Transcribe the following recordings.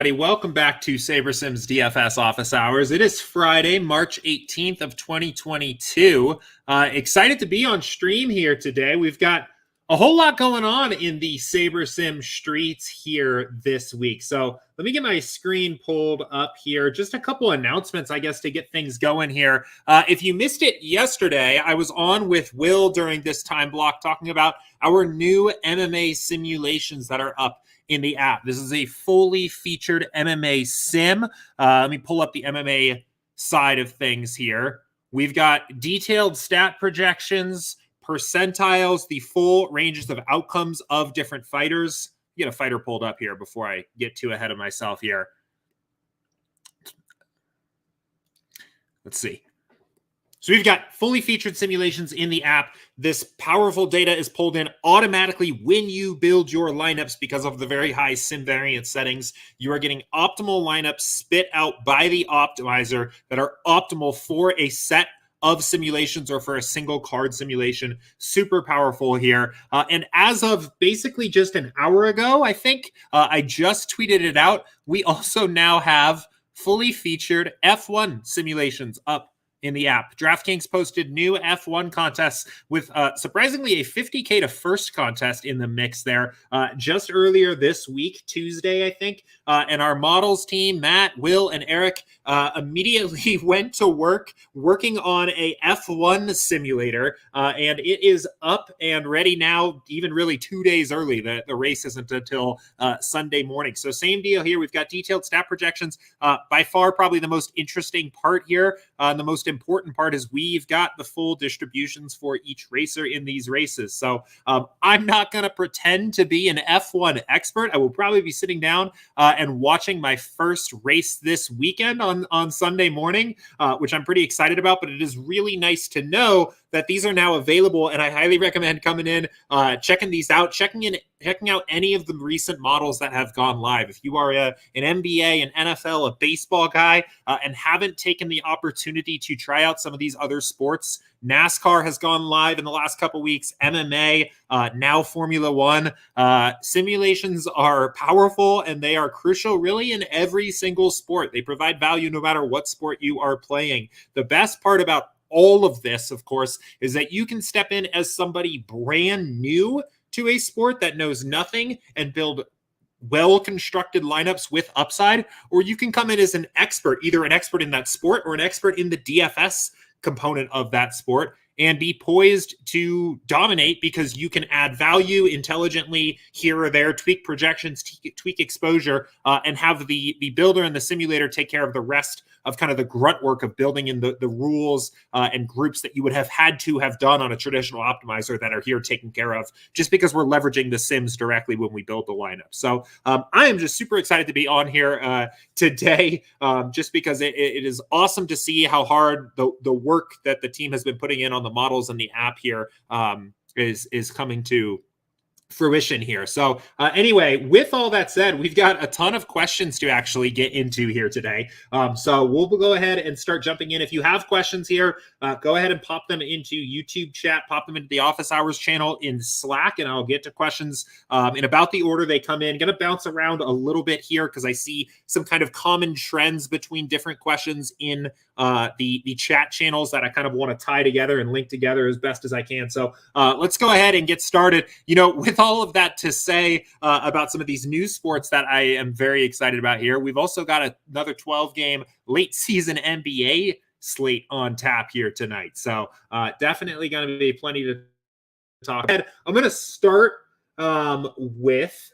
Welcome back to SaberSim's DFS Office Hours. It is Friday, March 18th of 2022. Excited to be on stream here today. We've got a whole lot going on in the SaberSim streets here this week. So let me get my screen pulled up here. Just a couple announcements, I guess, to get things going here. If you missed it yesterday, I was on with Will during this time block talking about our new MMA simulations that are up in the app. This is a fully featured MMA sim. Let me pull up the MMA side of things here. We've got detailed stat projections, percentiles, the full ranges of outcomes of different fighters. Get a fighter pulled up here before I get too ahead of myself here. Let's see. So we've got fully featured simulations in the app. This powerful data is pulled in automatically when you build your lineups because of the very high sim variance settings. You are getting optimal lineups spit out by the optimizer that are optimal for a set of simulations or for a single card simulation. Super powerful here. And as of basically just an hour ago, I think, I just tweeted it out, we also now have fully featured F1 simulations up in the app. DraftKings posted new F1 contests with surprisingly a 50K to first contest in the mix there just earlier this week, Tuesday, I think. And our models team, Matt, Will, and Eric, immediately went to work working on a F1 simulator. And it is up and ready now, even really 2 days early. The race isn't until Sunday morning. So same deal here. We've got detailed stat projections. By far, probably the most interesting part here, the most important part is we've got the full distributions for each racer in these races. So I'm not going to pretend to be an F1 expert. I will probably be sitting down and watching my first race this weekend on Sunday morning, which I'm pretty excited about, but it is really nice to know that these are now available, and I highly recommend coming in, checking these out, checking out any of the recent models that have gone live. If you are an NBA, an NFL, a baseball guy, and haven't taken the opportunity to try out some of these other sports, NASCAR has gone live in the last couple weeks, MMA, now Formula One. Simulations are powerful, and they are crucial really in every single sport. They provide value no matter what sport you are playing. The best part about all of this, of course, is that you can step in as somebody brand new to a sport that knows nothing and build well-constructed lineups with upside, or you can come in as an expert, either an expert in that sport or an expert in the DFS component of that sport, and be poised to dominate because you can add value intelligently here or there, tweak projections, tweak exposure, and have the builder and the simulator take care of the rest of kind of the grunt work of building in the rules and groups that you would have had to have done on a traditional optimizer that are here taken care of just because we're leveraging the sims directly when we build the lineup. So I am just super excited to be on here today just because it is awesome to see how hard the work that the team has been putting in on the models and the app here is coming to fruition here. So anyway, with all that said, we've got a ton of questions to actually get into here today. So we'll go ahead and start jumping in. If you have questions here, go ahead and pop them into YouTube chat, pop them into the Office Hours channel in Slack, and I'll get to questions in about the order they come in. Going to bounce around a little bit here because I see some kind of common trends between different questions in the chat channels that I kind of want to tie together and link together as best as I can. So let's go ahead and get started. You know, with all of that to say about some of these new sports that I am very excited about here, we've also got another 12-game late season NBA slate on tap here tonight. So definitely going to be plenty to talk about. I'm going to start with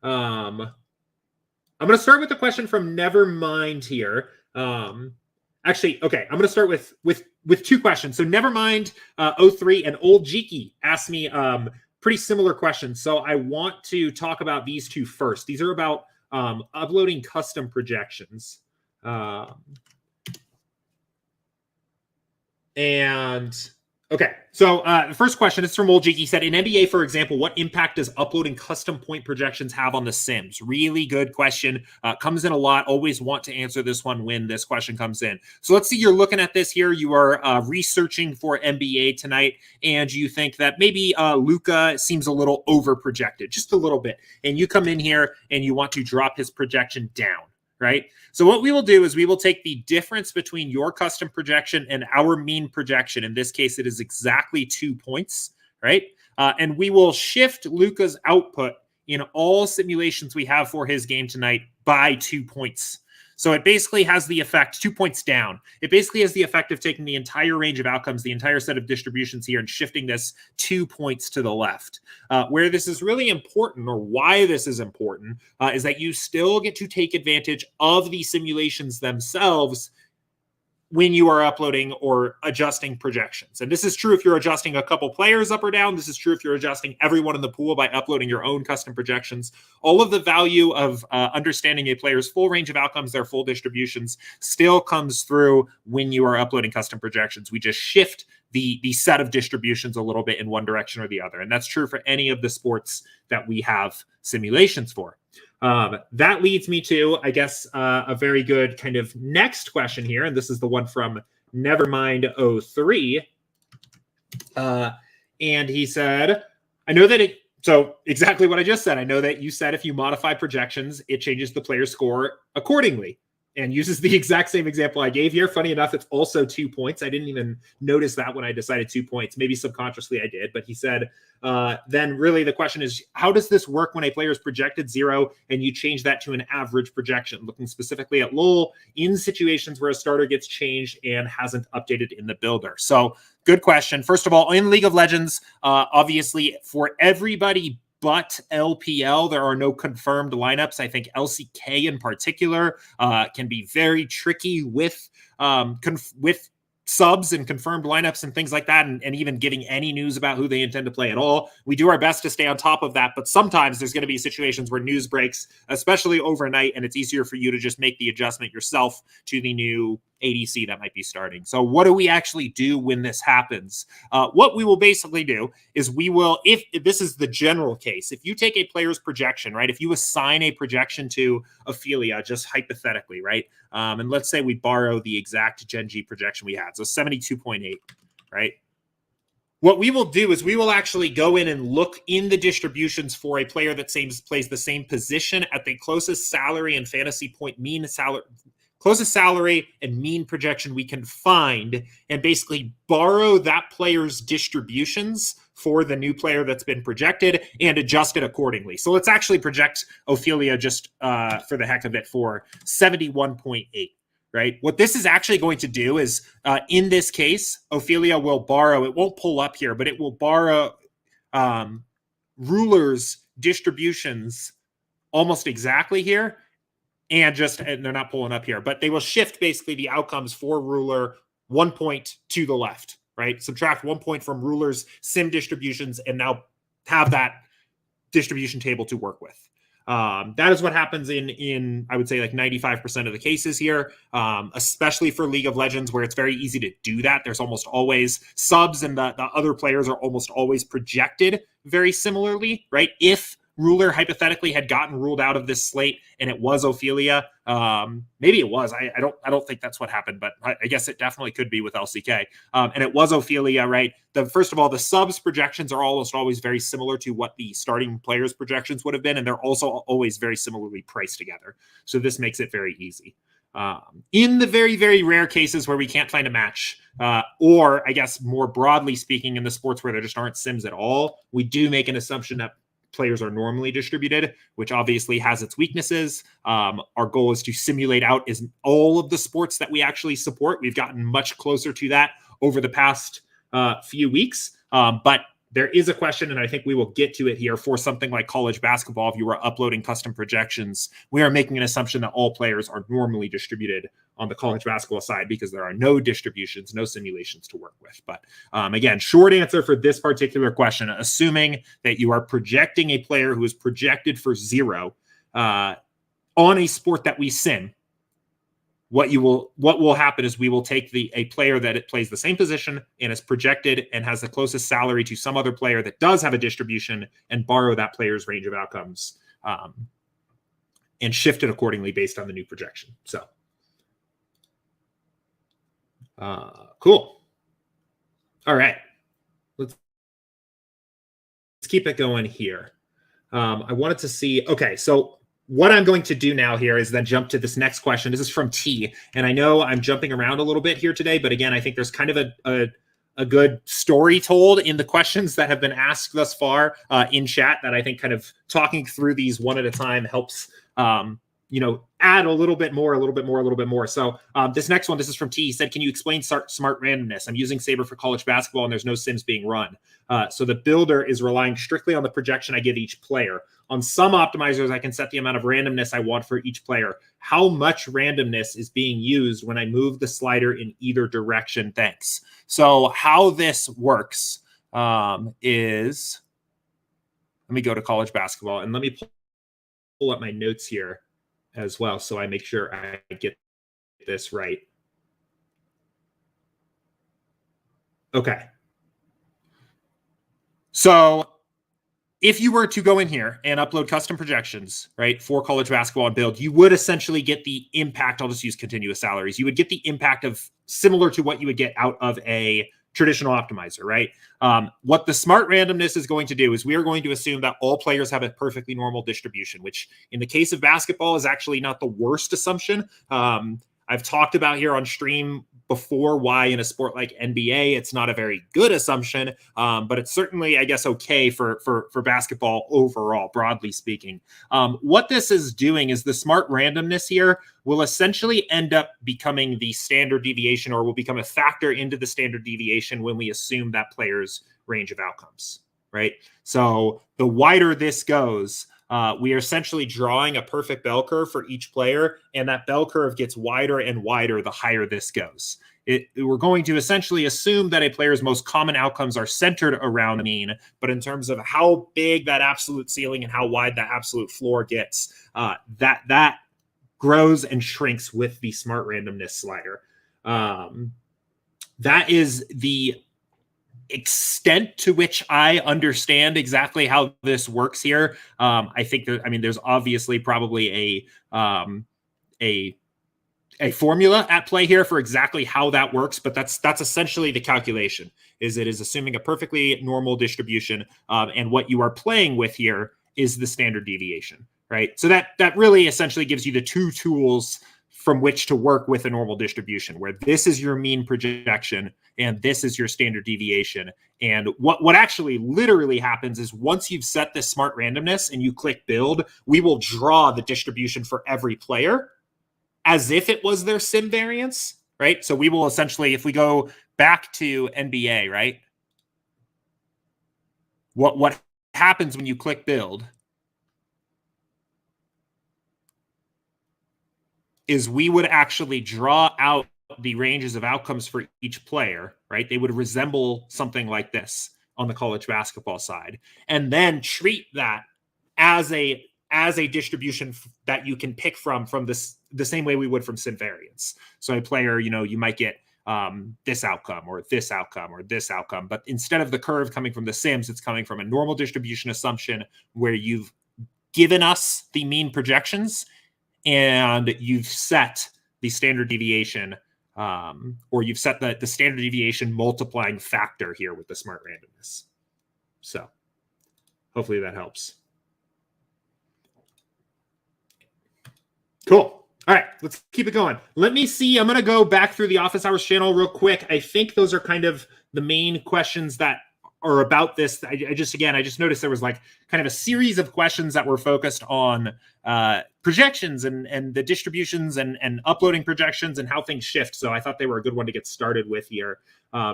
I'm going to start with a question from Nevermind here. Actually, okay, I'm going to start with two questions. So Nevermind 03 and Old Jiki asked me pretty similar questions. So I want to talk about these two first. These are about uploading custom projections. And Okay, so the first question is from Oljik. He said, in NBA, for example, what impact does uploading custom point projections have on the Sims? Really good question. Comes in a lot. Always want to answer this one when this question comes in. So let's see, you're looking at this here. You are researching for NBA tonight, and you think that maybe Luka seems a little over projected, just a little bit. And you come in here and you want to drop his projection down. Right? So what we will do is we will take the difference between your custom projection and our mean projection. In this case, it is exactly 2 points, right? And we will shift Luka's output in all simulations we have for his game tonight by 2 points. So it basically has the effect, 2 points down. It basically has the effect of taking the entire range of outcomes, the entire set of distributions here, and shifting this 2 points to the left. Where this is really important, or why this is important, is that you still get to take advantage of the simulations themselves when you are uploading or adjusting projections. And this is true if you're adjusting a couple players up or down. This is true if you're adjusting everyone in the pool by uploading your own custom projections. All of the value of understanding a player's full range of outcomes, their full distributions, still comes through when you are uploading custom projections. We just shift the set of distributions a little bit in one direction or the other. And that's true for any of the sports that we have simulations for. That leads me to, I guess, a very good kind of next question here. And this is the one from Nevermind03. And he said, I know that so exactly what I just said. I know that you said if you modify projections, it changes the player's score accordingly. And uses the exact same example I gave here. Funny enough, it's also 2 points. I didn't even notice that when I decided 2 points. Maybe subconsciously I did. But he said, then really the question is, how does this work when a player is projected 0 and you change that to an average projection? Looking specifically at LoL in situations where a starter gets changed and hasn't updated in the builder. So good question. First of all, in League of Legends, obviously for everybody but LPL, there are no confirmed lineups. I think LCK in particular can be very tricky with subs and confirmed lineups and things like that, and even giving any news about who they intend to play at all. We do our best to stay on top of that, but sometimes there's going to be situations where news breaks, especially overnight, and it's easier for you to just make the adjustment yourself to the new ADC that might be starting. So what do we actually do when this happens? What we will basically do is we will, if this is the general case, if you take a player's projection, right, if you assign a projection to Ophelia, just hypothetically, right, and let's say we borrow the exact Gen G projection we had, so 72.8, right? What we will do is we will actually go in and look in the distributions for a player that plays the same position at the closest salary and fantasy point mean salary, closest salary and mean projection we can find, and basically borrow that player's distributions for the new player that's been projected and adjust it accordingly. So let's actually project Ophelia just for the heck of it for 71.8. Right. What this is actually going to do is, in this case, Ophelia will borrow, it won't pull up here, but it will borrow Ruler's distributions almost exactly here. And they're not pulling up here, but they will shift basically the outcomes for Ruler 1 point to the left, right? Subtract 1 point from Ruler's sim distributions and now have that distribution table to work with. That is what happens in I would say like 95% of the cases here, especially for League of Legends, where it's very easy to do that. There's almost always subs and the other players are almost always projected very similarly, right? If Ruler hypothetically had gotten ruled out of this slate and it was Ophelia, maybe it was. I don't think that's what happened, but I guess it definitely could be with LCK. And it was Ophelia, right? First of all, the subs projections are almost always very similar to what the starting players' projections would have been, and they're also always very similarly priced together. So this makes it very easy. In the very, very rare cases where we can't find a match, or I guess more broadly speaking, in the sports where there just aren't sims at all, we do make an assumption that players are normally distributed, which obviously has its weaknesses. Our goal is to simulate out all of the sports that we actually support. We've gotten much closer to that over the past few weeks, but there is a question, and I think we will get to it here, for something like college basketball. If you were uploading custom projections, we are making an assumption that all players are normally distributed on the college basketball side because there are no distributions, no simulations to work with. But again, short answer for this particular question, assuming that you are projecting a player who is projected for 0 on a sport that we sim, what will happen is we will take a player that it plays the same position and is projected and has the closest salary to some other player that does have a distribution and borrow that player's range of outcomes and shift it accordingly based on the new projection. So cool. All right, let's keep it going here. I wanted to see, okay, so what I'm going to do now here is then jump to this next question. This is from T, and I know I'm jumping around a little bit here today, but again, I think there's kind of a good story told in the questions that have been asked thus far in chat that I think kind of talking through these one at a time helps add a little bit more. So this next one, this is from T. He said, can you explain smart randomness? I'm using Saber for college basketball and there's no sims being run. So the builder is relying strictly on the projection I give each player. On some optimizers, I can set the amount of randomness I want for each player. How much randomness is being used when I move the slider in either direction? Thanks. So how this works is, let me go to college basketball and let me pull up my notes here as well, so I make sure I get this right. Okay. So if you were to go in here and upload custom projections, right, for college basketball and build, you would essentially get the impact. I'll just use continuous salaries. You would get the impact of similar to what you would get out of a traditional optimizer, right? What the smart randomness is going to do is we are going to assume that all players have a perfectly normal distribution, which in the case of basketball is actually not the worst assumption. I've talked about here on stream before why in a sport like NBA, it's not a very good assumption, but it's certainly, I guess, okay for basketball overall, broadly speaking. What this is doing is the smart randomness here will essentially end up becoming the standard deviation, or will become a factor into the standard deviation when we assume that player's range of outcomes, right? So the wider this goes, we are essentially drawing a perfect bell curve for each player, and that bell curve gets wider and wider the higher this goes. We're going to essentially assume that a player's most common outcomes are centered around the mean, but in terms of how big that absolute ceiling and how wide that absolute floor gets, that grows and shrinks with the smart randomness slider. That is the extent to which I understand how this works here. I think there's obviously probably a formula at play here for exactly how that works, but that's essentially the calculation. It is assuming a perfectly normal distribution, and what you are playing with here is the standard deviation, right? So that really essentially gives you the two tools from which to work with a normal distribution, where this is your mean projection and this is your standard deviation. And what actually literally happens is once you've set this smart randomness and you click build, we will draw the distribution for every player as if it was their sim variance, right? So we will essentially, if we go back to NBA, right? What happens when you click build is we would actually draw out the ranges of outcomes for each player, right? They would resemble something like this on the college basketball side, and then treat that as a distribution that you can pick from this the same way we would from sim variance. So a player, you might get this outcome or this outcome or this outcome, but instead of the curve coming from the sims, it's coming from a normal distribution assumption where you've given us the mean projections and you've set the standard deviation, or you've set the standard deviation multiplying factor here with the smart randomness. So hopefully that helps. Cool. All right, let's keep it going. Let me see. I'm going to go back through the Office Hours channel real quick. I think those are kind of the main questions that are about this. I just noticed there was like kind of a series of questions that were focused on projections and the distributions and uploading projections and how things shift. So I thought they were a good one to get started with here.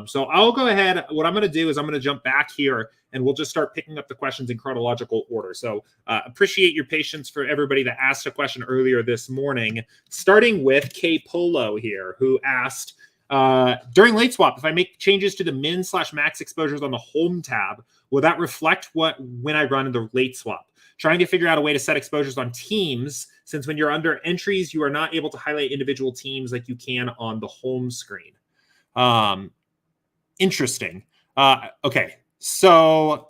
So I'll go ahead. What I'm going to do is I'm going to jump back here and we'll just start picking up the questions in chronological order. So appreciate your patience for everybody that asked a question earlier this morning, starting with K Polo here, who asked, during late swap, if I make changes to the min/max exposures on the home tab, will that reflect when I run in the late swap? trying to figure out a way to set exposures on teams, since when you're under entries, you are not able to highlight individual teams like you can on the home screen. Interesting. Okay, so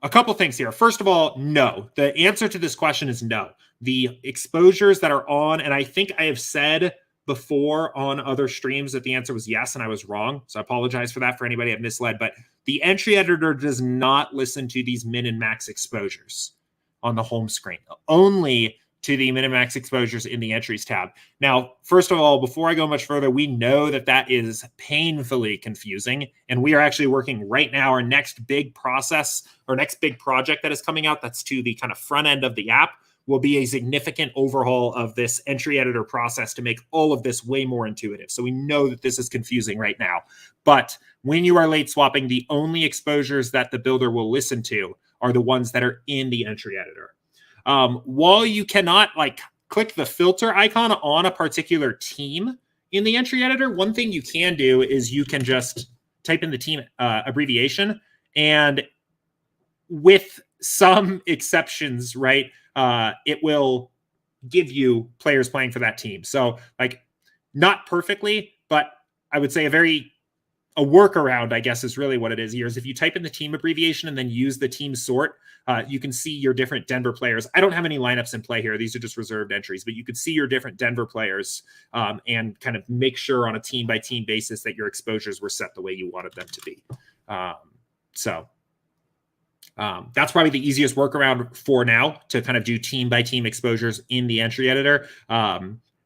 a couple things here. First of all, no. The answer to this question is no. The exposures that are on, and I think I have said before on other streams that the answer was yes, and I was wrong. So I apologize for that for anybody I've misled. But the entry editor does not listen to these min and max exposures on the home screen, only to the min and max exposures in the entries tab. Now, first of all, before I go much further, we know that that is painfully confusing. And we are actually working right now, our next big process or next big project that is coming out, that's to the kind of front end of the app, will be a significant overhaul of this entry editor process to make all of this way more intuitive. So we know that this is confusing right now. But when you are late swapping, the only exposures that the builder will listen to are the ones that are in the entry editor. While you cannot click the filter icon on a particular team in the entry editor, one thing you can do is you can just type in the team abbreviation, and with some exceptions, right, it will give you players playing for that team. So not perfectly, but I would say a workaround, I guess, is really what it is here, is if you type in the team abbreviation and then use the team sort, you can see your different Denver players. I don't have any lineups in play here. These are just reserved entries, but you could see your different Denver players and kind of make sure on a team-by-team basis that your exposures were set the way you wanted them to be. That's probably the easiest workaround for now, to kind of do team-by-team exposures in the entry editor.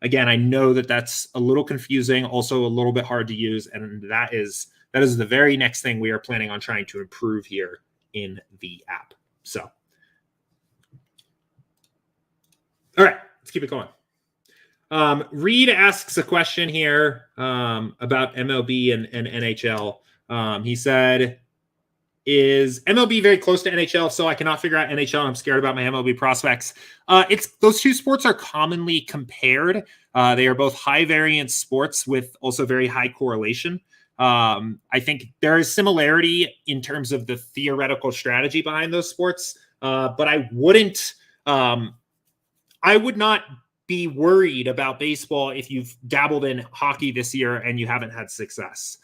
Again, I know that that's a little confusing, also a little bit hard to use, and that is the very next thing we are planning on trying to improve here in the app. So, all right, let's keep it going. Reed asks a question here about MLB and NHL. He said, is MLB very close to NHL? So I cannot figure out NHL. I'm scared about my MLB prospects. Those two sports are commonly compared. They are both high variance sports with also very high correlation. I think there is similarity in terms of the theoretical strategy behind those sports, but I would not be worried about baseball if you've dabbled in hockey this year and you haven't had success.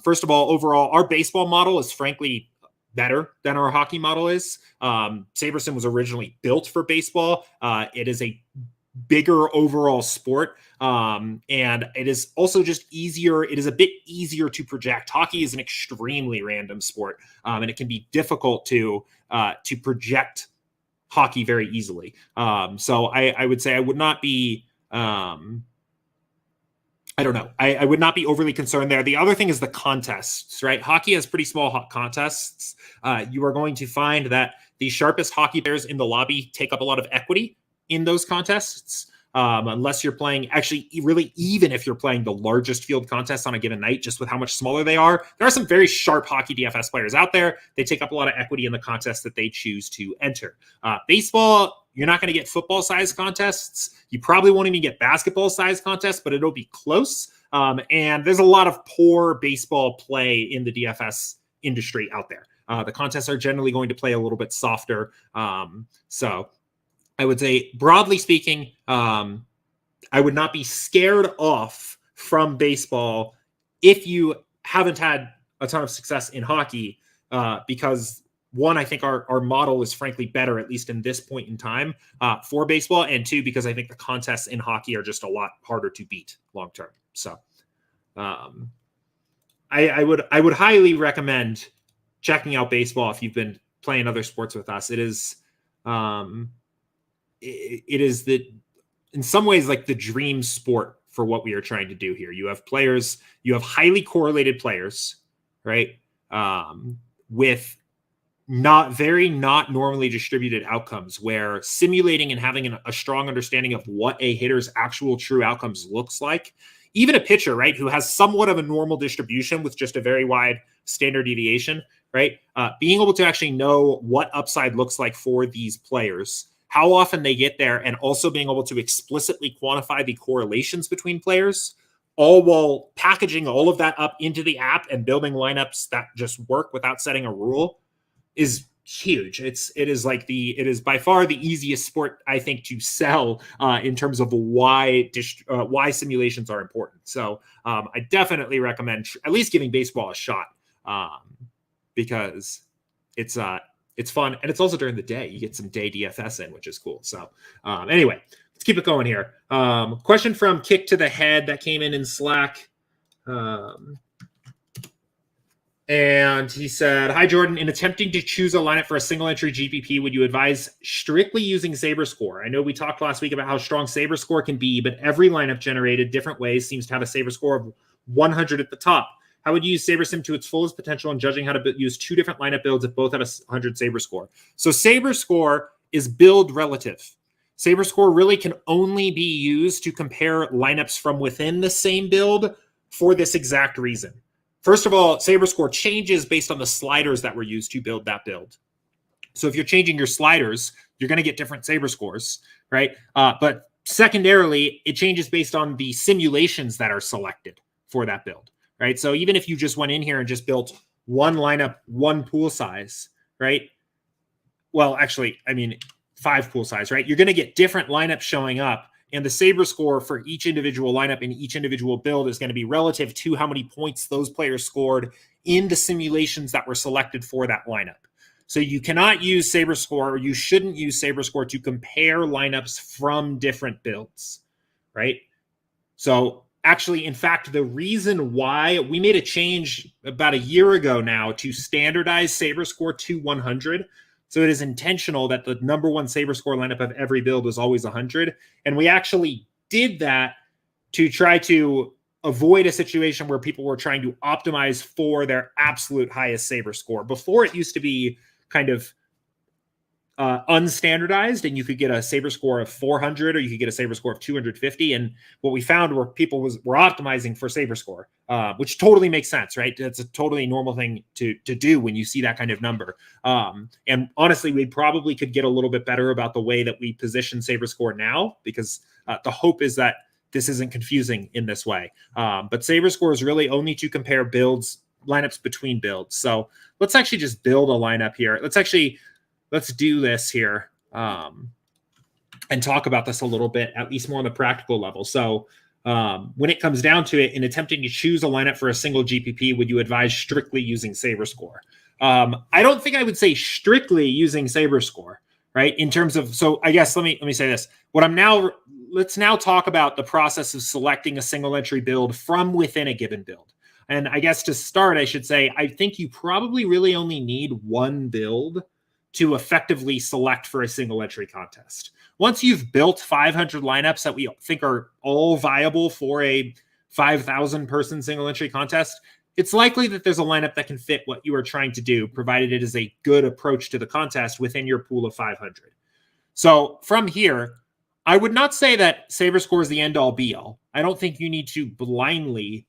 First of all, overall, our baseball model is frankly better than our hockey model is. SaberSim was originally built for baseball. It is a bigger overall sport. And it is also just easier. It is a bit easier to project. Hockey is an extremely random sport. And it can be difficult to project hockey very easily. So I would say I would not be, I don't know. I would not be overly concerned there. The other thing is the contests, right? Hockey has pretty small contests. You are going to find that the sharpest hockey players in the lobby take up a lot of equity in those contests. Unless you're playing, actually, really, even if you're playing the largest field contests on a given night, just with how much smaller they are, there are some very sharp hockey DFS players out there. They take up a lot of equity in the contests that they choose to enter. Baseball, you're not going to get football-sized contests. You probably won't even get basketball-sized contests, but it'll be close. And there's a lot of poor baseball play in the DFS industry out there. The contests are generally going to play a little bit softer. So I would say, broadly speaking, I would not be scared off from baseball if you haven't had a ton of success in hockey, because one, I think our model is frankly better, at least in this point in time, for baseball, and two, because I think the contests in hockey are just a lot harder to beat long term. So I would highly recommend checking out baseball if you've been playing other sports with us. It is in some ways like the dream sport for what we are trying to do here. You have players, you have highly correlated players, right? With not normally distributed outcomes, where simulating and having a strong understanding of what a hitter's actual true outcomes looks like. Even a pitcher, right, who has somewhat of a normal distribution with just a very wide standard deviation, right? Being able to actually know what upside looks like for these players, how often they get there, and also being able to explicitly quantify the correlations between players, all while packaging all of that up into the app and building lineups that just work without setting a rule, is huge. It is by far the easiest sport, I think, to sell in terms of why simulations are important. So I definitely recommend at least giving baseball a shot because it's fun, and it's also during the day. You get some day DFS in, which is cool. So anyway, let's keep it going here. Question from Kick to the Head that came in Slack. And he said, "Hi, Jordan. In attempting to choose a lineup for a single entry GPP, would you advise strictly using SaberScore? I know we talked last week about how strong SaberScore can be, but every lineup generated different ways seems to have a SaberScore of 100 at the top. How would you use SaberSim to its fullest potential in judging how to use two different lineup builds if both have a 100 SaberScore?" So SaberScore is build relative. SaberScore really can only be used to compare lineups from within the same build for this exact reason. First of all, SaberScore changes based on the sliders that were used to build that build. So if you're changing your sliders, you're going to get different SaberScores, right? But secondarily, it changes based on the simulations that are selected for that build, right? So even if you just went in here and just built one lineup, one pool size, right? Well, actually, I mean, 5 pool size, right? You're going to get different lineups showing up. And the SaberScore for each individual lineup in each individual build is going to be relative to how many points those players scored in the simulations that were selected for that lineup. So you cannot use SaberScore, or you shouldn't use SaberScore to compare lineups from different builds, right? So actually, in fact, the reason why we made a change about a year ago now to standardize SaberScore to 100. So it is intentional that the number one SaberScore lineup of every build is always 100. And we actually did that to try to avoid a situation where people were trying to optimize for their absolute highest SaberScore. Before, it used to be kind of unstandardized, and you could get a SaberScore of 400 or you could get a SaberScore of 250. And what we found were people were optimizing for SaberScore, which totally makes sense, right? That's a totally normal thing to do when you see that kind of number. And honestly, we probably could get a little bit better about the way that we position SaberScore now, because the hope is that this isn't confusing in this way. But SaberScore is really only to compare lineups between builds. So let's actually just build a lineup here. Let's do this here and talk about this a little bit, at least more on the practical level. So when it comes down to it, in attempting to choose a lineup for a single GPP, would you advise strictly using SaberScore? I don't think I would say strictly using SaberScore, right? In terms of, so I guess let me say this. Let's now talk about the process of selecting a single entry build from within a given build. And I guess to start, I should say, I think you probably really only need one build to effectively select for a single entry contest. Once you've built 500 lineups that we think are all viable for a 5,000 person single entry contest, it's likely that there's a lineup that can fit what you are trying to do, provided it is a good approach to the contest within your pool of 500. So from here, I would not say that SaberScore is the end all be all. I don't think you need to blindly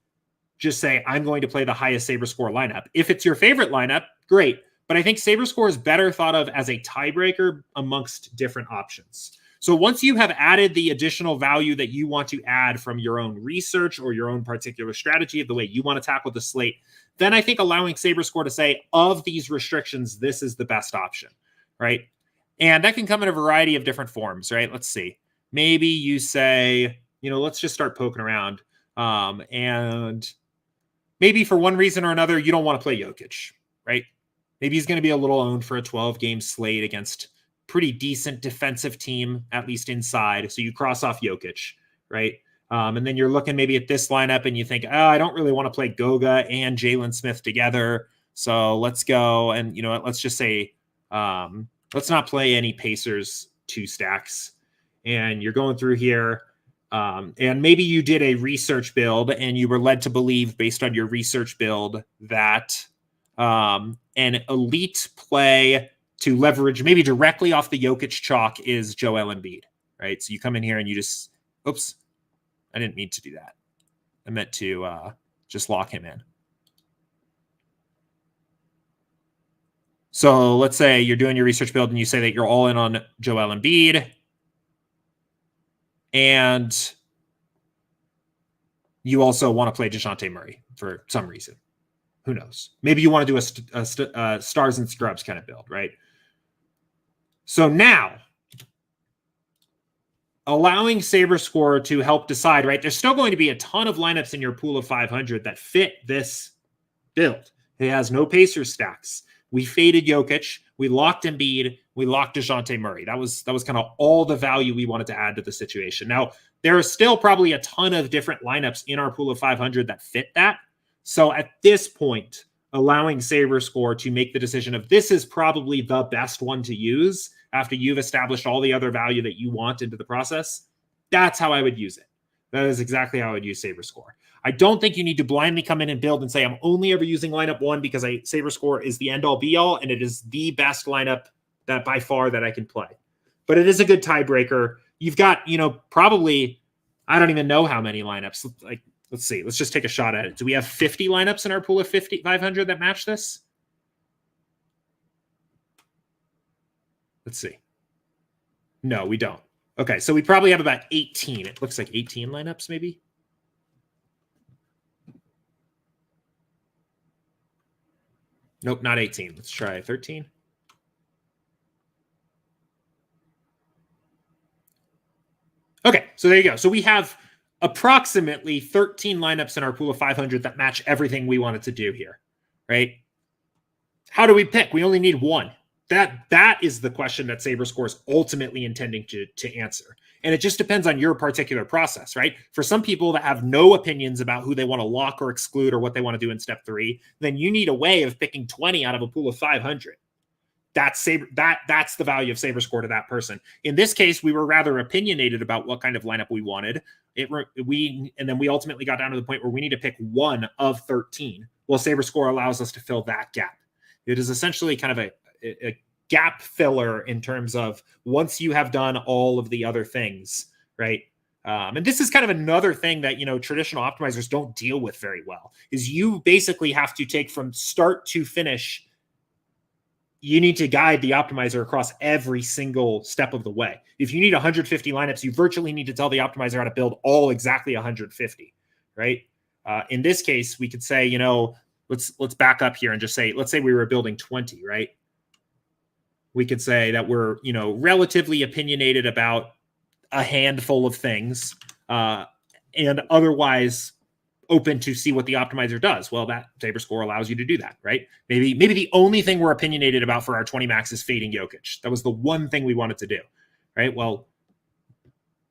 just say, I'm going to play the highest SaberScore lineup. If it's your favorite lineup, great. But I think SaberScore is better thought of as a tiebreaker amongst different options. So once you have added the additional value that you want to add from your own research or your own particular strategy of the way you want to tackle the slate, then I think allowing SaberScore to say, of these restrictions, this is the best option, right? And that can come in a variety of different forms, right? Let's see. Maybe you say, let's just start poking around. And maybe for one reason or another, you don't want to play Jokic, right? Maybe he's going to be a little owned for a 12-game slate against pretty decent defensive team, at least inside. So you cross off Jokic, right? And then you're looking maybe at this lineup and you think, I don't really want to play Goga and Jalen Smith together. So let's go. And let's just say, let's not play any Pacers 2 stacks. And you're going through here. And maybe you did a research build and you were led to believe based on your research build that an elite play to leverage maybe directly off the Jokic chalk is Joel Embiid, right? So you come in here and you just, oops, I didn't mean to do that. I meant to just lock him in. So let's say you're doing your research build and you say that you're all in on Joel Embiid. And you also want to play DeJounte Murray for some reason. Who knows? Maybe you want to do a stars and scrubs kind of build, right? So now, allowing SaberScore to help decide, right? There's still going to be a ton of lineups in your pool of 500 that fit this build. It has no Pacer stacks. We faded Jokic. We locked Embiid. We locked DeJounte Murray. That was kind of all the value we wanted to add to the situation. Now, there are still probably a ton of different lineups in our pool of 500 that fit that. So at this point, allowing SaberScore to make the decision of this is probably the best one to use after you've established all the other value that you want into the process, that's how I would use it. That is exactly how I would use SaberScore. I don't think you need to blindly come in and build and say, I'm only ever using lineup one because SaberScore is the end all be all, and it is the best lineup that by far that I can play. But it is a good tiebreaker. You've got, probably, I don't even know how many lineups. Like, let's see. Let's just take a shot at it. Do we have 50 lineups in our pool of 500 that match this? Let's see. No, we don't. Okay, so we probably have about 18. It looks like 18 lineups, maybe. Nope, not 18. Let's try 13. Okay, so there you go. So we have approximately 13 lineups in our pool of 500 that match everything we wanted to do here, right? How do we pick? We only need one. That is the question that SaberScore is ultimately intending to answer. And it just depends on your particular process, right? For some people that have no opinions about who they want to lock or exclude or what they want to do in step 3, then you need a way of picking 20 out of a pool of 500. That's the value of SaberScore to that person. In this case, we were rather opinionated about what kind of lineup we wanted. And then we ultimately got down to the point where we need to pick one of 13. Well, SaberScore allows us to fill that gap. It is essentially kind of a gap filler in terms of once you have done all of the other things, right? And this is kind of another thing that, traditional optimizers don't deal with very well, is you basically have to take from start to finish. You need to guide the optimizer across every single step of the way. If you need 150 lineups, you virtually need to tell the optimizer how to build all exactly 150, right? In this case, we could say, let's back up here and just say, let's say we were building 20, right? We could say that we're, relatively opinionated about a handful of things and otherwise open to see what the optimizer does. Well, that SaberScore allows you to do that, right? Maybe the only thing we're opinionated about for our 20 max is fading Jokic. That was the one thing we wanted to do, right? Well,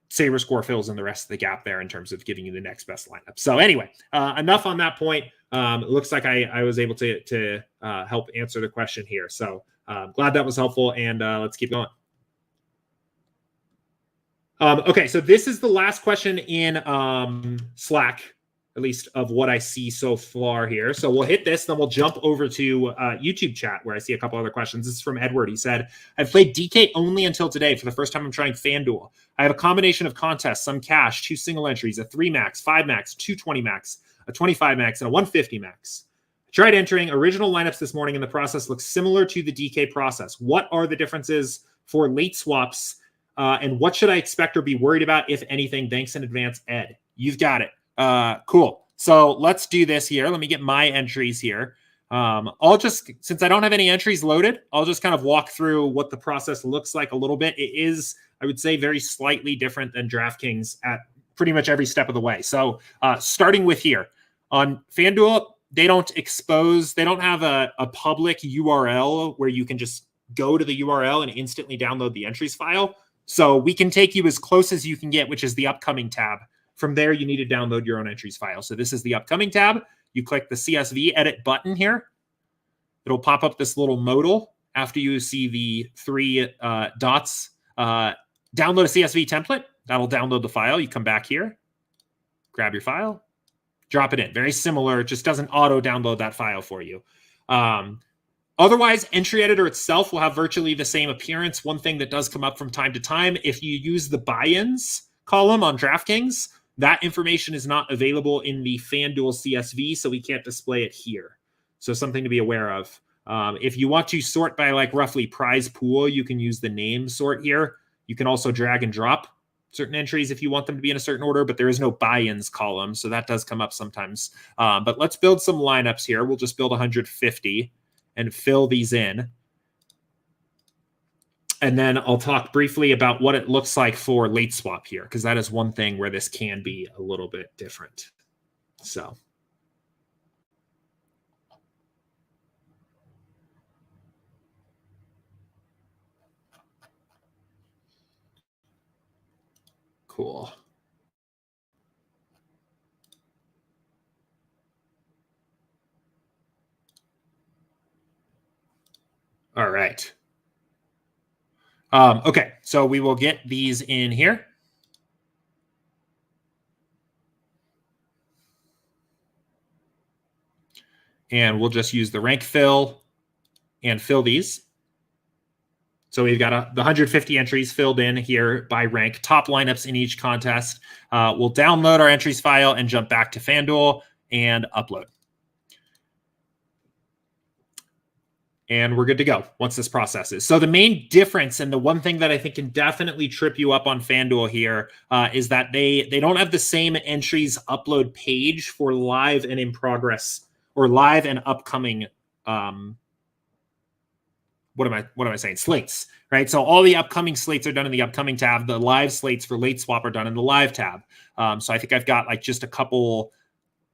SaberScore fills in the rest of the gap there in terms of giving you the next best lineup. So anyway, enough on that point. It looks like I was able to help answer the question here. So glad that was helpful, and let's keep going. Okay, so this is the last question in Slack, at least of what I see so far here. So we'll hit this, then we'll jump over to YouTube chat where I see a couple other questions. This is from Edward. He said, I've played DK only until today. For the first time, I'm trying FanDuel. I have a combination of contests, some cash, 2 single entries, a 3 max, 5 max, 220 max, a 25 max, and a 150 max. I tried entering original lineups this morning, and the process looks similar to the DK process. What are the differences for late swaps, and what should I expect or be worried about, if anything? Thanks in advance, Ed. You've got it. Cool. So let's do this here. Let me get my entries here. I'll just, since I don't have any entries loaded, I'll just kind of walk through what the process looks like a little bit. It is, I would say, very slightly different than DraftKings at pretty much every step of the way. So starting with here on FanDuel, they don't have a public URL where you can just go to the URL and instantly download the entries file. So we can take you as close as you can get, which is the upcoming tab. From there, you need to download your own entries file. So this is the upcoming tab. You click the CSV edit button here. It'll pop up this little modal after you see the 3 dots. Download a CSV template. That'll download the file. You come back here, grab your file, drop it in. Very similar. It just doesn't auto-download that file for you. Otherwise, entry editor itself will have virtually the same appearance. One thing that does come up from time to time, if you use the buy-ins column on DraftKings, that information is not available in the FanDuel CSV, so we can't display it here. So something to be aware of. If you want to sort by like roughly prize pool, you can use the name sort here. You can also drag and drop certain entries if you want them to be in a certain order, but there is no buy-ins column, so that does come up sometimes. But let's build some lineups here. We'll just build 150 and fill these in. And then I'll talk briefly about what it looks like for late swap here, because that is one thing where this can be a little bit different. So. Cool. All right. Okay, so we will get these in here. And we'll just use the rank fill and fill these. So we've got the 150 entries filled in here by rank, top lineups in each contest. We'll download our entries file and jump back to FanDuel and upload. And we're good to go once this processes. So the main difference, and the one thing that I think can definitely trip you up on FanDuel here, is that they don't have the same entries upload page for live and in progress, or live and upcoming. What am I saying? Slates, right? So all the upcoming slates are done in the upcoming tab. The live slates for late swap are done in the live tab. So I think I've got like just a couple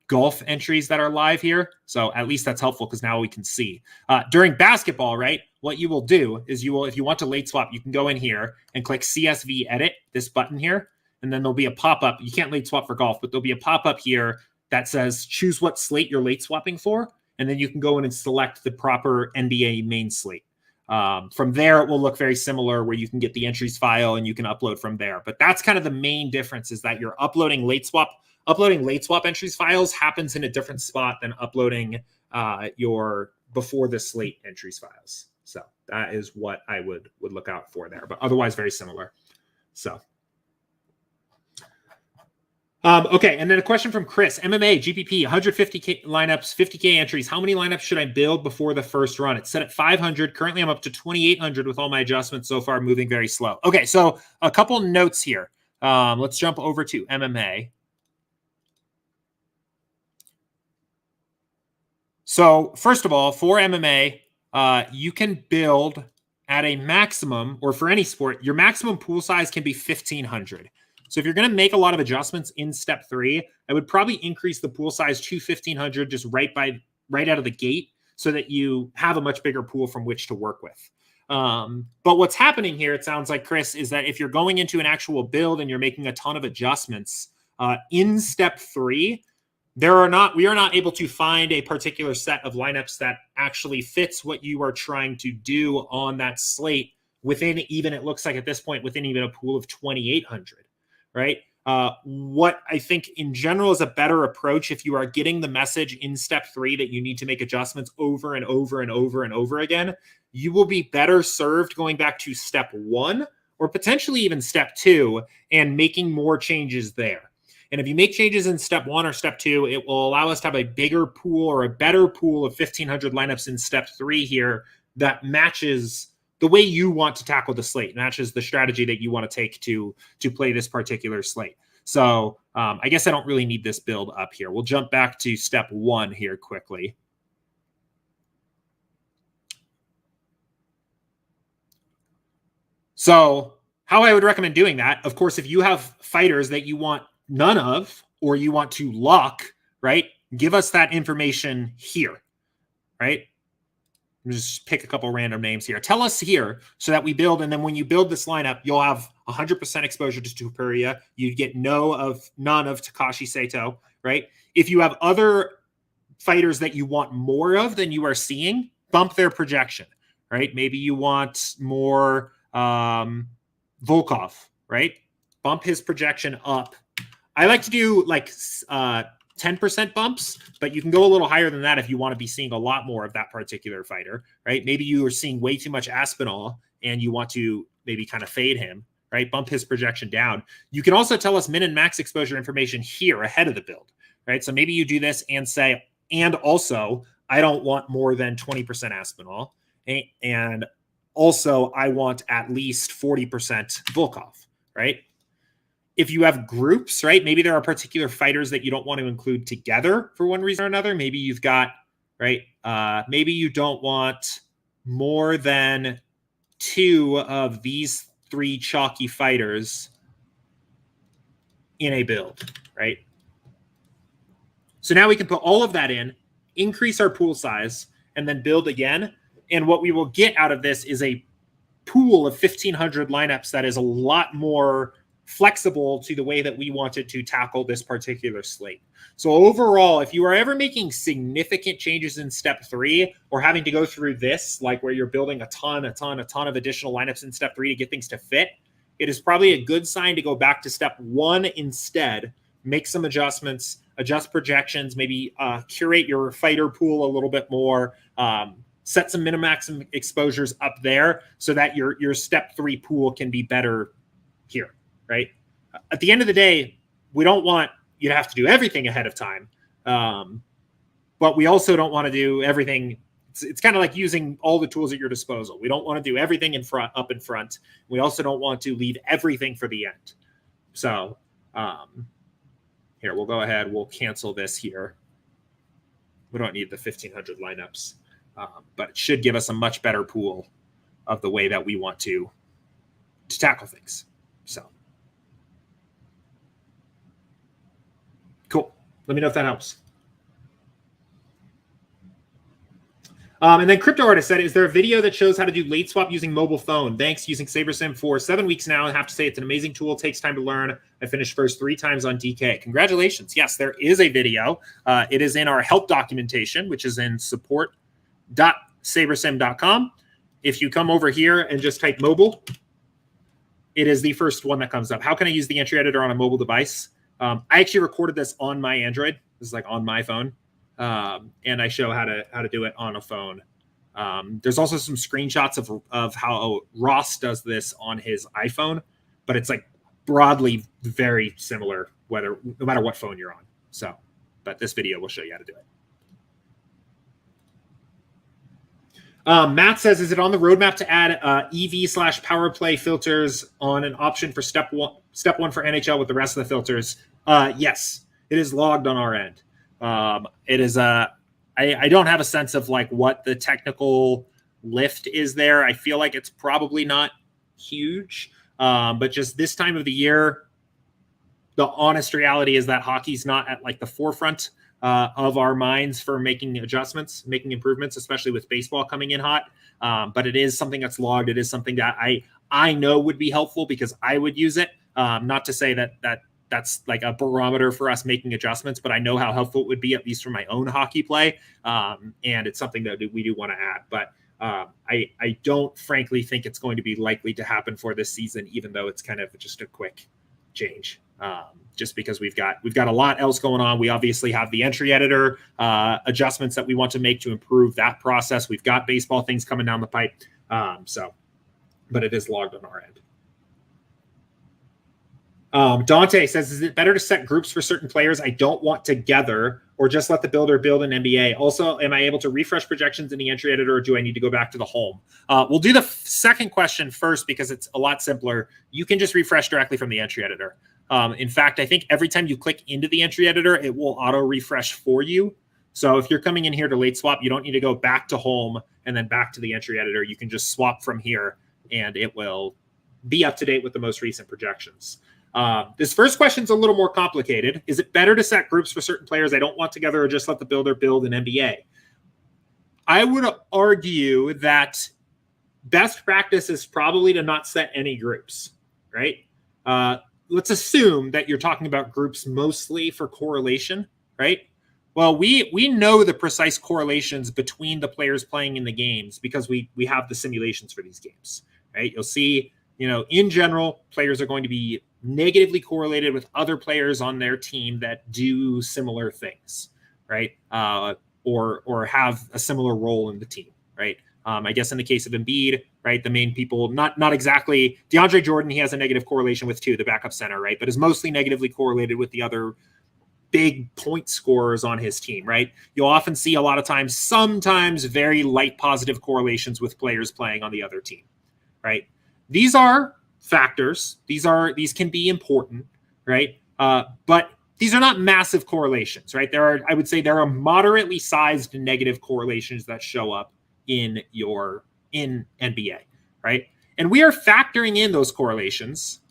golf entries that are live here. So at least that's helpful because now we can see. During basketball, right, what you will do is if you want to late swap, you can go in here and click CSV edit, this button here, and then there'll be a pop-up. You can't late swap for golf, but there'll be a pop-up here that says choose what slate you're late swapping for, and then you can go in and select the proper NBA main slate. From there, it will look very similar where you can get the entries file and you can upload from there. But that's kind of the main difference, is that you're uploading late swap. Uploading late swap entries files happens in a different spot than uploading your before the slate entries files. So that is what I would look out for there, but otherwise very similar. So. Okay, and then a question from Chris. MMA, GPP, 150K lineups, 50K entries. How many lineups should I build before the first run? It's set at 500. Currently, I'm up to 2,800 with all my adjustments so far, moving very slow. Okay, so a couple notes here. Let's jump over to MMA. So first of all, for MMA, you can build at a maximum, or for any sport, your maximum pool size can be 1,500. So if you're going to make a lot of adjustments in step 3, I would probably increase the pool size to 1,500 just right out of the gate, so that you have a much bigger pool from which to work with. But what's happening here, it sounds like, Chris, is that if you're going into an actual build and you're making a ton of adjustments in step 3, we are not able to find a particular set of lineups that actually fits what you are trying to do on that slate within even, it looks like at this point, within even a pool of 2,800, right? What I think in general is a better approach, if you are getting the message in step 3 that you need to make adjustments over and over and over and over again, you will be better served going back to step 1 or potentially even step 2 and making more changes there. And if you make changes in step 1 or step 2, it will allow us to have a bigger pool or a better pool of 1,500 lineups in step 3 here that matches the way you want to tackle the slate, matches the strategy that you want to take to play this particular slate. So I guess I don't really need this build up here. We'll jump back to step 1 here quickly. So how I would recommend doing that, of course, if you have fighters that you want none of, or you want to lock, right? Give us that information here, right? Just pick a couple random names here. Tell us here so that we build, and then when you build this lineup, you'll have 100% exposure to Tupuria. You get none of Takashi Sato, right? If you have other fighters that you want more of than you are seeing, bump their projection, right? Maybe you want more Volkov, right? Bump his projection up. I like to do like 10% bumps, but you can go a little higher than that if you want to be seeing a lot more of that particular fighter, right? Maybe you are seeing way too much Aspinall and you want to maybe kind of fade him, right? Bump his projection down. You can also tell us min and max exposure information here ahead of the build, right? So maybe you do this and say, and also, I don't want more than 20% Aspinall. And also, I want at least 40% Volkov, right? If you have groups, right, maybe there are particular fighters that you don't want to include together for one reason or another. Maybe you've got, right, maybe you don't want more than 2 of these 3 chalky fighters in a build, right? So now we can put all of that in, increase our pool size, and then build again. And what we will get out of this is a pool of 1,500 lineups that is a lot more flexible to the way that we wanted to tackle this particular slate. So overall, if you are ever making significant changes in step 3 or having to go through this, like where you're building a ton of additional lineups in step 3 to get things to fit, it is probably a good sign to go back to step 1 instead, make some adjustments, adjust projections, maybe curate your fighter pool a little bit more, set some minimax exposures up there so that your step 3 pool can be better here, right? At the end of the day, we don't want you to have to do everything ahead of time, but we also don't want to do everything. It's kind of like using all the tools at your disposal. We don't want to do everything up in front. We also don't want to leave everything for the end. So here, we'll go ahead. We'll cancel this here. We don't need the 1,500 lineups, but it should give us a much better pool of the way that we want to tackle things. So cool. Let me know if that helps. And then Crypto Artist said, is there a video that shows how to do late swap using mobile phone? Thanks, using SaberSim for 7 weeks now. I have to say it's an amazing tool. It takes time to learn. I finished first 3 times on DK. Congratulations. Yes, there is a video. It is in our help documentation, which is in support.sabersim.com. If you come over here and just type mobile, it is the first one that comes up. How can I use the entry editor on a mobile device? I actually recorded this on my Android. This is like on my phone. And I show how to do it on a phone. There's also some screenshots of how Ross does this on his iPhone, but it's like broadly very similar, no matter what phone you're on. So, but this video will show you how to do it. Matt says, is it on the roadmap to add EV/power play filters on an option for step one for NHL with the rest of the filters? Yes, it is logged on our end. It is I don't have a sense of like what the technical lift is there. I feel like it's probably not huge, but just this time of the year, the honest reality is that hockey's not at like the forefront of our minds for making adjustments, making improvements, especially with baseball coming in hot. But it is something that's logged. It is something that I know would be helpful because I would use it. Not to say that's like a barometer for us making adjustments, but I know how helpful it would be, at least for my own hockey play. And it's something that we do want to add, but I don't frankly think it's going to be likely to happen for this season, even though it's kind of just a quick change. Just because we've got a lot else going on. We obviously have the entry editor adjustments that we want to make to improve that process. We've got baseball things coming down the pipe. But it is logged on our end. Dante says, is it better to set groups for certain players I don't want together, or just let the builder build an NBA? Also, am I able to refresh projections in the entry editor, or do I need to go back to the home? We'll do the second question first because it's a lot simpler. You can just refresh directly from the entry editor. In fact, I think every time you click into the entry editor, it will auto refresh for you. So if you're coming in here to late swap, you don't need to go back to home and then back to the entry editor. You can just swap from here and it will be up to date with the most recent projections. This first question is a little more complicated. Is it better to set groups for certain players I don't want together, or just let the builder build an NBA? I would argue that best practice is probably to not set any groups, right? Let's assume that you're talking about groups mostly for correlation, right? Well, we know the precise correlations between the players playing in the games because we have the simulations for these games, right? You'll see, in general, players are going to be negatively correlated with other players on their team that do similar things, right? Or have a similar role in the team, right? I guess in the case of Embiid, right, the main people, not exactly DeAndre Jordan, he has a negative correlation with too, the backup center, right? But is mostly negatively correlated with the other big point scorers on his team, right? You'll often see a lot of times, sometimes very light positive correlations with players playing on the other team, right? These are factors. These can be important, right? But these are not massive correlations, right? I would say there are moderately sized negative correlations that show up in NBA, right? And we are factoring in those correlations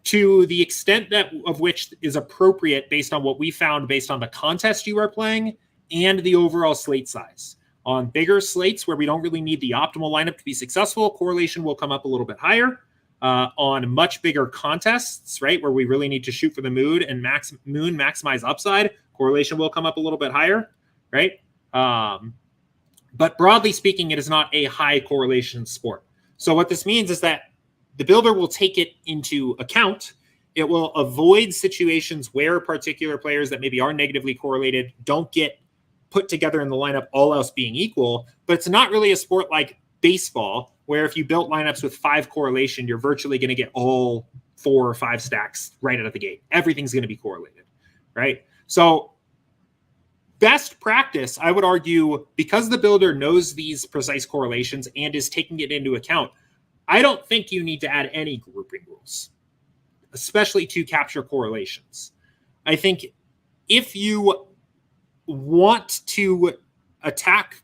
to the extent that of which is appropriate based on what we found based on the contest you are playing and the overall slate size. On bigger slates where we don't really need the optimal lineup to be successful, correlation will come up a little bit higher. On much bigger contests, right, where we really need to shoot for the moon and maximize upside, correlation will come up a little bit higher, right? But broadly speaking, it is not a high correlation sport. So what this means is that the builder will take it into account. It will avoid situations where particular players that maybe are negatively correlated don't get put together in the lineup, all else being equal. But it's not really a sport like baseball, where if you built lineups with 5 correlation, you're virtually going to get all 4 or 5 stacks right out of the gate. Everything's going to be correlated, right? So best practice, I would argue, because the builder knows these precise correlations and is taking it into account, I don't think you need to add any grouping rules, especially to capture correlations. I think if you want to attack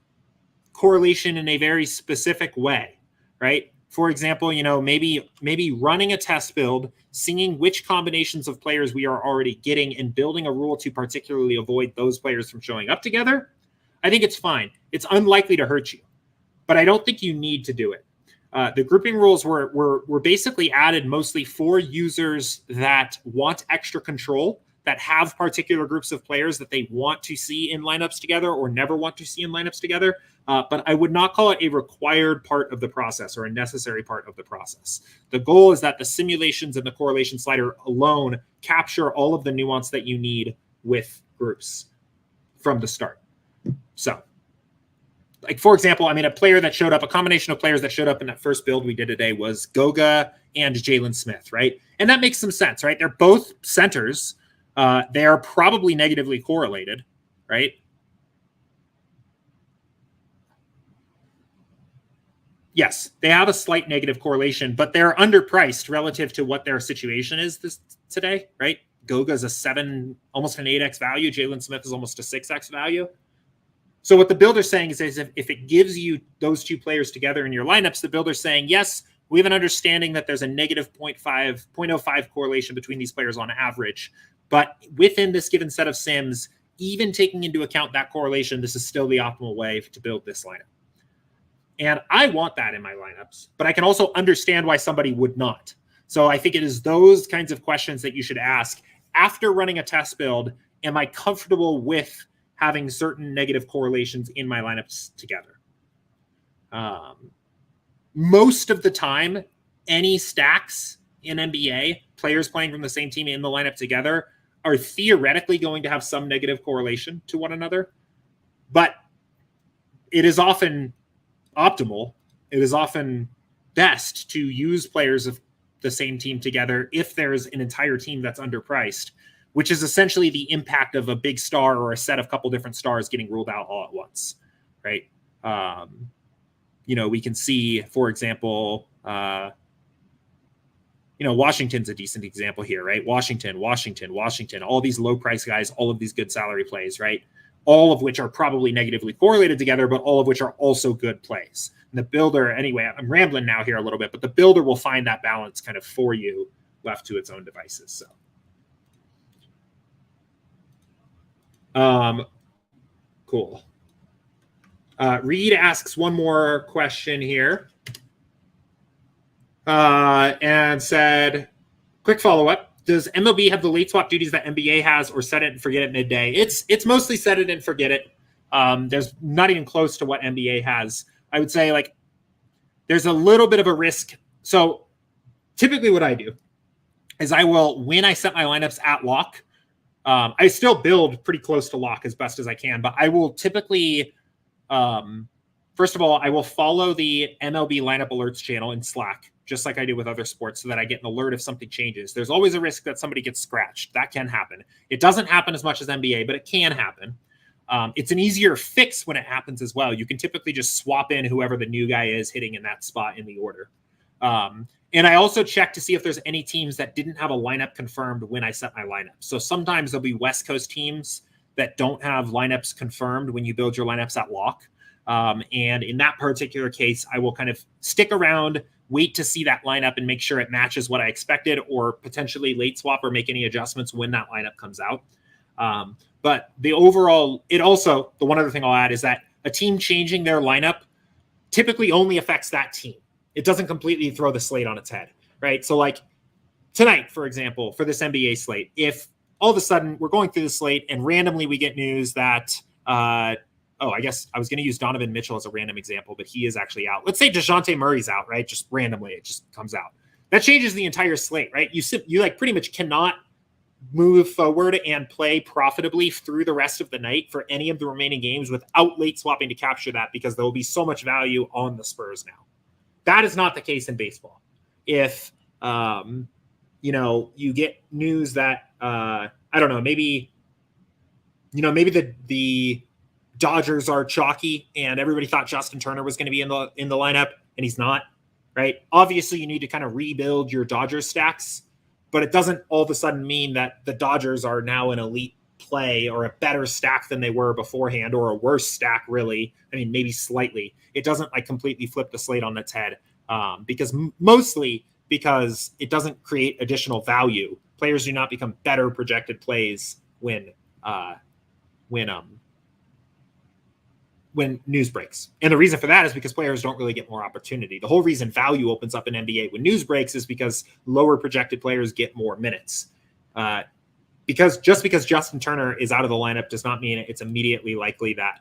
correlation in a very specific way, right? For example, maybe running a test build, seeing which combinations of players we are already getting and building a rule to particularly avoid those players from showing up together, I think it's fine. It's unlikely to hurt you, but I don't think you need to do it. The grouping rules were basically added mostly for users that want extra control, that have particular groups of players that they want to see in lineups together or never want to see in lineups together. But I would not call it a required part of the process or a necessary part of the process. The goal is that the simulations and the correlation slider alone capture all of the nuance that you need with groups from the start. So, like, for example, a combination of players that showed up in that first build we did today was Goga and Jalen Smith, right? And that makes some sense, right? They're both centers. They are probably negatively correlated, right? Yes, they have a slight negative correlation, but they're underpriced relative to what their situation is today, right? Goga is a 7, almost an 8x value. Jalen Smith is almost a 6x value. So what the builder's saying is if it gives you those 2 players together in your lineups, the builder's saying, yes, we have an understanding that there's a negative 0.05 correlation between these players on average. But within this given set of sims, even taking into account that correlation, this is still the optimal way to build this lineup. And I want that in my lineups, but I can also understand why somebody would not. So I think it is those kinds of questions that you should ask after running a test build. Am I comfortable with having certain negative correlations in my lineups together? Most of the time, any stacks in NBA, players playing from the same team in the lineup together, are theoretically going to have some negative correlation to one another. But it is often optimal. It is often best to use players of the same team together if there's an entire team that's underpriced, which is essentially the impact of a big star or a set of couple different stars getting ruled out all at once, right? We can see, for example, Washington's a decent example here, right? Washington, all these low price guys, all of these good salary plays, right? All of which are probably negatively correlated together, but all of which are also good plays. And the builder, anyway, I'm rambling now here a little bit, but the builder will find that balance kind of for you left to its own devices. So, cool. Reed asks one more question here. And said, quick follow-up. Does MLB have the late swap duties that NBA has, or set it and forget it midday? It's mostly set it and forget it. There's not even close to what NBA has. I would say, there's a little bit of a risk. So typically what I do is when I set my lineups at lock, I still build pretty close to lock as best as I can, but I will typically, first of all, I will follow the MLB lineup alerts channel in Slack, just like I do with other sports, so that I get an alert if something changes. There's always a risk that somebody gets scratched. That can happen. It doesn't happen as much as NBA, but it can happen. It's an easier fix when it happens as well. You can typically just swap in whoever the new guy is hitting in that spot in the order. And I also check to see if there's any teams that didn't have a lineup confirmed when I set my lineup. So sometimes there'll be West Coast teams that don't have lineups confirmed when you build your lineups at lock. And in that particular case, I will kind of stick around, wait to see that lineup and make sure it matches what I expected, or potentially late swap or make any adjustments when that lineup comes out. But the overall, the one other thing I'll add is that a team changing their lineup typically only affects that team. It doesn't completely throw the slate on its head, right? So like tonight, for example, for this NBA slate, if all of a sudden we're going through the slate and randomly we get news that, I guess I was going to use Donovan Mitchell as a random example, but he is actually out. Let's say DeJounte Murray's out, right? Just randomly, it just comes out. That changes the entire slate, right? You like pretty much cannot move forward and play profitably through the rest of the night for any of the remaining games without late swapping to capture that, because there will be so much value on the Spurs now. That is not the case in baseball. If, you get news that, maybe the Dodgers are chalky and everybody thought Justin Turner was going to be in the lineup and he's not, right? Obviously you need to kind of rebuild your Dodgers stacks, but it doesn't all of a sudden mean that the Dodgers are now an elite play or a better stack than they were beforehand, or a worse stack, really. I mean, maybe slightly. It doesn't like completely flip the slate on its head, mostly because it doesn't create additional value. Players do not become better projected plays when news breaks. And the reason for that is because players don't really get more opportunity. The whole reason value opens up in NBA when news breaks is because lower projected players get more minutes. Because Justin Turner is out of the lineup does not mean it's immediately likely that,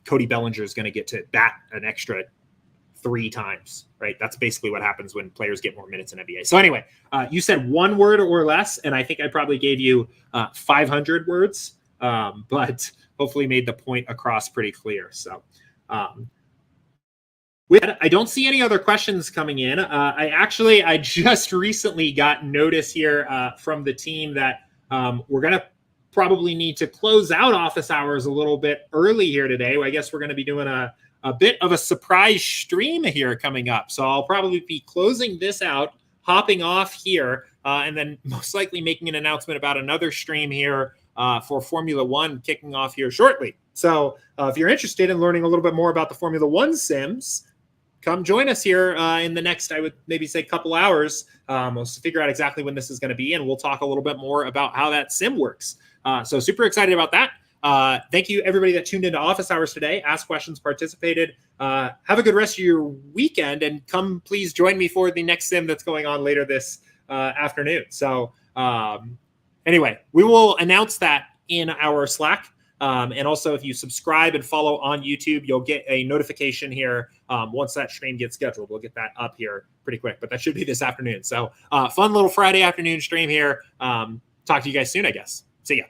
Cody Bellinger is going to get to bat an extra 3 times, right? That's basically what happens when players get more minutes in NBA. So anyway, you said 1 word or less, and I think I probably gave you 500 words, but hopefully made the point across pretty clear. So I don't see any other questions coming in. I just recently got notice here from the team that we're going to probably need to close out office hours a little bit early here today. I guess we're going to be doing a bit of a surprise stream here coming up. So I'll probably be closing this out, hopping off here, and then most likely making an announcement about another stream here for Formula One kicking off here shortly. So if you're interested in learning a little bit more about the Formula One sims, come join us here in the next, I would maybe say, couple hours. We'll figure out exactly when this is going to be, and we'll talk a little bit more about how that sim works. So super excited about that. Thank you, everybody that tuned into Office Hours today, asked questions, participated. Have a good rest of your weekend, and come please join me for the next sim that's going on later this afternoon. So anyway, we will announce that in our Slack. And also, if you subscribe and follow on YouTube, you'll get a notification here once that stream gets scheduled. We'll get that up here pretty quick, but that should be this afternoon. So fun little Friday afternoon stream here. Talk to you guys soon, I guess. See ya.